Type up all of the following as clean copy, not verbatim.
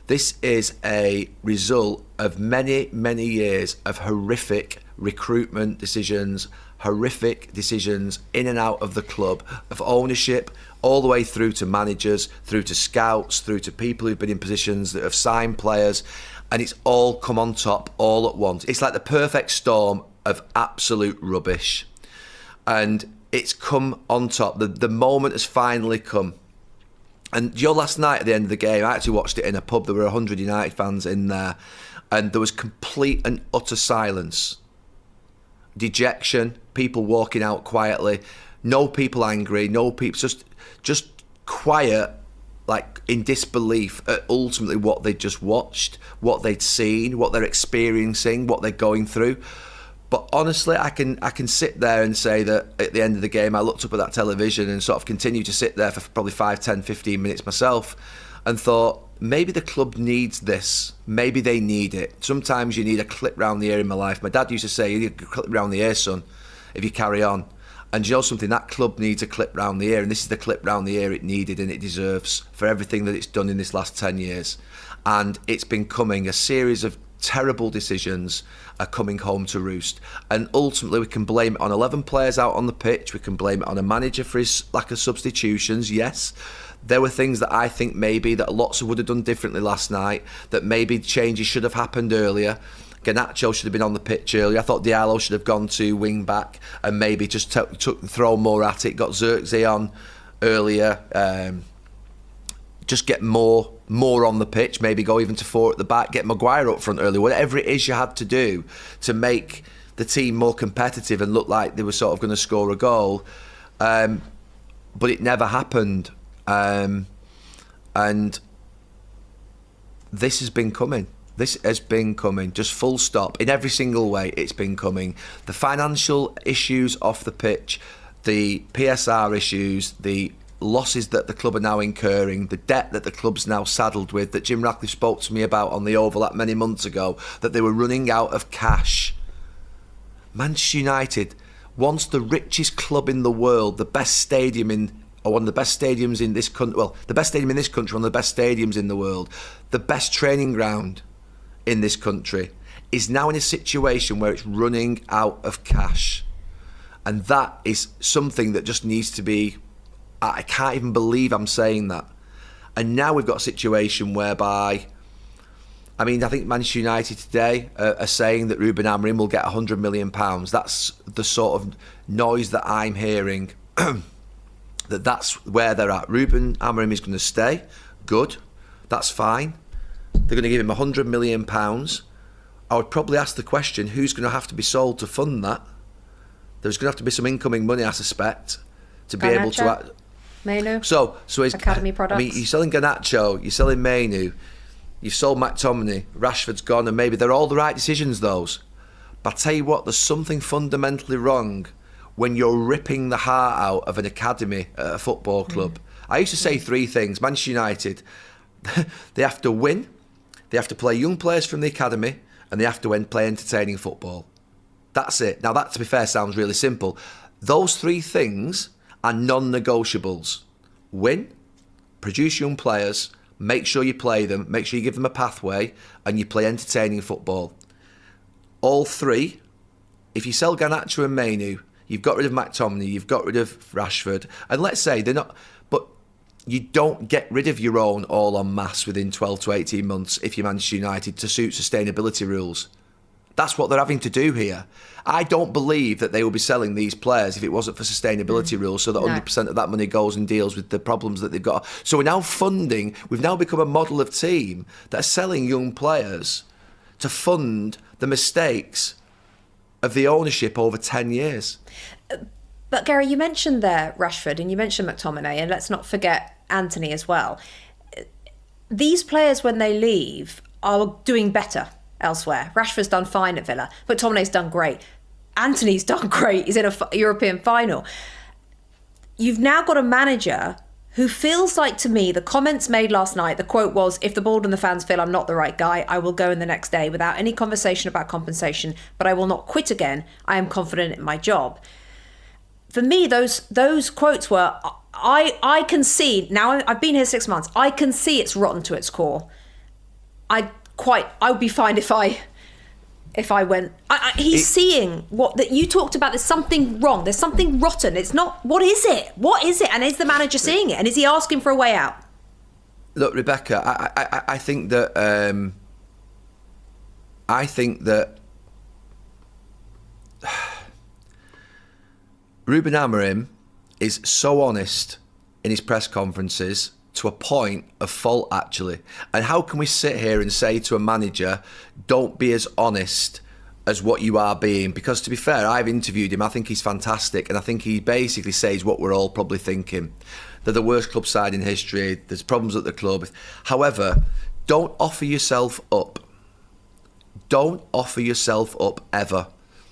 This is a result of many, many years of horrific recruitment decisions, horrific decisions in and out of the club, of ownership, all the way through to managers, through to scouts, through to people who've been in positions that have signed players, and it's all come on top all at once. It's like the perfect storm of absolute rubbish. And it's come on top. The moment has finally come. And last night at the end of the game, I actually watched it in a pub. There were 100 United fans in there, and there was complete and utter silence. Dejection, people walking out quietly, no people angry, no people, just quiet, like in disbelief at ultimately what they'd just watched, what they'd seen, what they're experiencing, what they're going through. But honestly, I can sit there and say that at the end of the game, I looked up at that television and sort of continued to sit there for probably 5, 10, 15 minutes myself and thought, maybe the club needs this. Maybe they need it. Sometimes you need a clip round the ear in my life. My dad used to say, you need a clip round the ear, son, if you carry on. And you know something, that club needs a clip round the ear, and this is the clip round the ear it needed and it deserves for everything that it's done in this last 10 years. And it's been coming, a series of terrible decisions are coming home to roost, and ultimately we can blame it on 11 players out on the pitch. We can blame it on a manager for his lack of substitutions. Yes, there were things that I think maybe that lots would have done differently last night, that maybe changes should have happened earlier. Garnacho should have been on the pitch earlier. I thought Diallo should have gone to wing back and maybe just throw more at it. Got Xerxes on earlier. Just get more on the pitch, maybe go even to 4 at the back, get Maguire up front early, whatever it is you had to do to make the team more competitive and look like they were sort of going to score a goal. But it never happened. And this has been coming. This has been coming, just full stop. In every single way, it's been coming. The financial issues off the pitch, the PSR issues, the losses that the club are now incurring, the debt that the club's now saddled with, that Jim Ratcliffe spoke to me about on the Oval many months ago, that they were running out of cash. Manchester United, once the richest club in the world, the best stadium one of the best stadiums in this country, well, the best stadium in this country, one of the best stadiums in the world, the best training ground in this country, is now in a situation where it's running out of cash. And that is something that just needs to be, I can't even believe I'm saying that. And now we've got a situation whereby, I think Manchester United today are saying that Ruben Amorim will get £100 million. That's the sort of noise that I'm hearing, that's where they're at. Ruben Amorim is going to stay. Good. That's fine. They're going to give him £100 million. I would probably ask the question, who's going to have to be sold to fund that? There's going to have to be some incoming money, I suspect, to be able to act. Mainu. So it's Academy products. You're selling Garnacho, you're selling Mainu, you've sold McTominay, Rashford's gone, and maybe they're all the right decisions, those. But I tell you what, there's something fundamentally wrong when you're ripping the heart out of an academy at a football club. I used to say 3 things. Manchester United, they have to win, they have to play young players from the academy, and they have to play entertaining football. That's it. Now that, to be fair, sounds really simple. Those 3 things are non-negotiables. Win, produce young players, make sure you play them, make sure you give them a pathway, and you play entertaining football. All 3, if you sell Garnacho and Mainu, you've got rid of McTominay, you've got rid of Rashford, and let's say they're not, but you don't get rid of your own all en masse within 12 to 18 months if you're Manchester United to suit sustainability rules. That's what they're having to do here. I don't believe that they will be selling these players if it wasn't for sustainability rules, so that 100% of that money goes and deals with the problems that they've got. So we're now we've now become a model of team that are selling young players to fund the mistakes of the ownership over 10 years. But Gary, you mentioned there Rashford and you mentioned McTominay, and let's not forget Anthony as well. These players, when they leave, are doing better elsewhere. Rashford's done fine at Villa. McTominay's done great. Anthony's done great. He's in a European final. You've now got a manager who feels like, to me, the comments made last night, the quote was, if the board and the fans feel I'm not the right guy, I will go in the next day without any conversation about compensation, but I will not quit again. I am confident in my job. For me, those quotes were, I can see, now I've been here 6 months, I can see it's rotten to its core. I would be fine if I went. He's seeing that you talked about. There's something wrong. There's something rotten. It's not. What is it? What is it? And is the manager seeing it? And is he asking for a way out? Look, Rebecca, I think that Ruben Amorim is so honest in his press conferences to a point of fault, actually. And how can we sit here and say to a manager, don't be as honest as what you are being? Because to be fair, I've interviewed him. I think he's fantastic. And I think he basically says what we're all probably thinking. They're the worst club side in history. There's problems at the club. However, don't offer yourself up. Don't offer yourself up ever.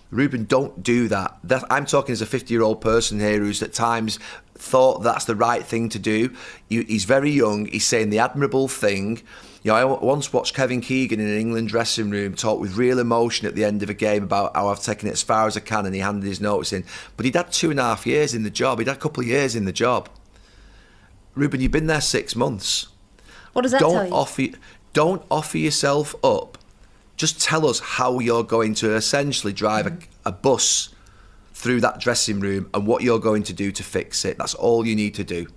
Ruben, don't do that. I'm talking as a 50-year-old person here who's at times thought that's the right thing to do. He's very young. He's saying the admirable thing. You know, I once watched Kevin Keegan in an England dressing room talk with real emotion at the end of a game about how I've taken it as far as I can, and he handed his notice in. But he'd had 2.5 years in the job. He'd had a couple of years in the job. Ruben, you've been there 6 months. What does that tell you? Don't offer yourself up. Just tell us how you're going to essentially drive a bus through that dressing room and what you're going to do to fix it. That's all you need to do.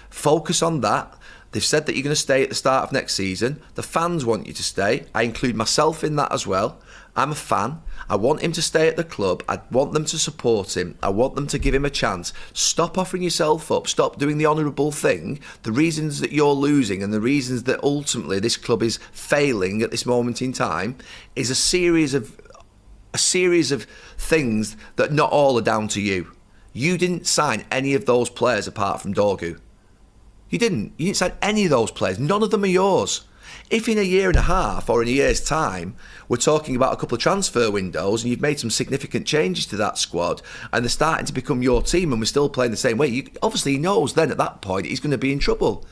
Focus on that. They've said that you're going to stay at the start of next season. The fans want you to stay. I include myself in that as well. I'm a fan. I want him to stay at the club. I want them to support him. I want them to give him a chance. Stop offering yourself up. Stop doing the honourable thing. The reasons that you're losing and the reasons that ultimately this club is failing at this moment in time is a series of things that not all are down to you. You didn't sign any of those players apart from Dorgu. You didn't sign any of those players. None of them are yours. If in a year and a half or in a year's time we're talking about a couple of transfer windows and you've made some significant changes to that squad and they're starting to become your team and we're still playing the same way, obviously he knows then at that point he's going to be in trouble.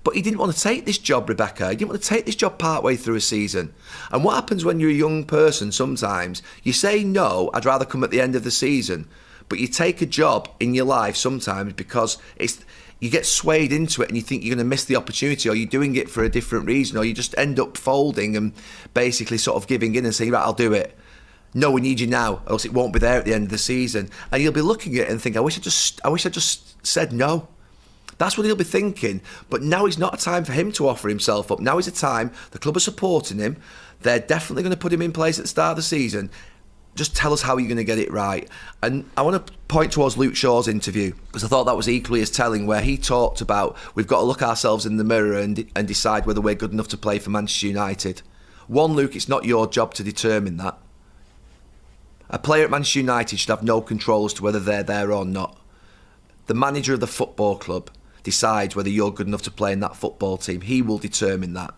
But he didn't want to take this job, Rebecca. He didn't want to take this job partway through a season. And what happens when you're a young person sometimes? You say, no, I'd rather come at the end of the season. But you take a job in your life sometimes because you get swayed into it and you think you're going to miss the opportunity, or you're doing it for a different reason, or you just end up folding and basically sort of giving in and saying, right, I'll do it. No, we need you now, or else it won't be there at the end of the season. And you'll be looking at it and think, I wish I just said no. That's what he'll be thinking. But now is not a time for him to offer himself up. Now is a time the club are supporting him. They're definitely going to put him in place at the start of the season. Just tell us how you're going to get it right. And I want to point towards Luke Shaw's interview, because I thought that was equally as telling, where he talked about we've got to look ourselves in the mirror and decide whether we're good enough to play for Manchester United. One, Luke, it's not your job to determine that. A player at Manchester United should have no control as to whether they're there or not. The manager of the football club decides whether you're good enough to play in that football team. He will determine that.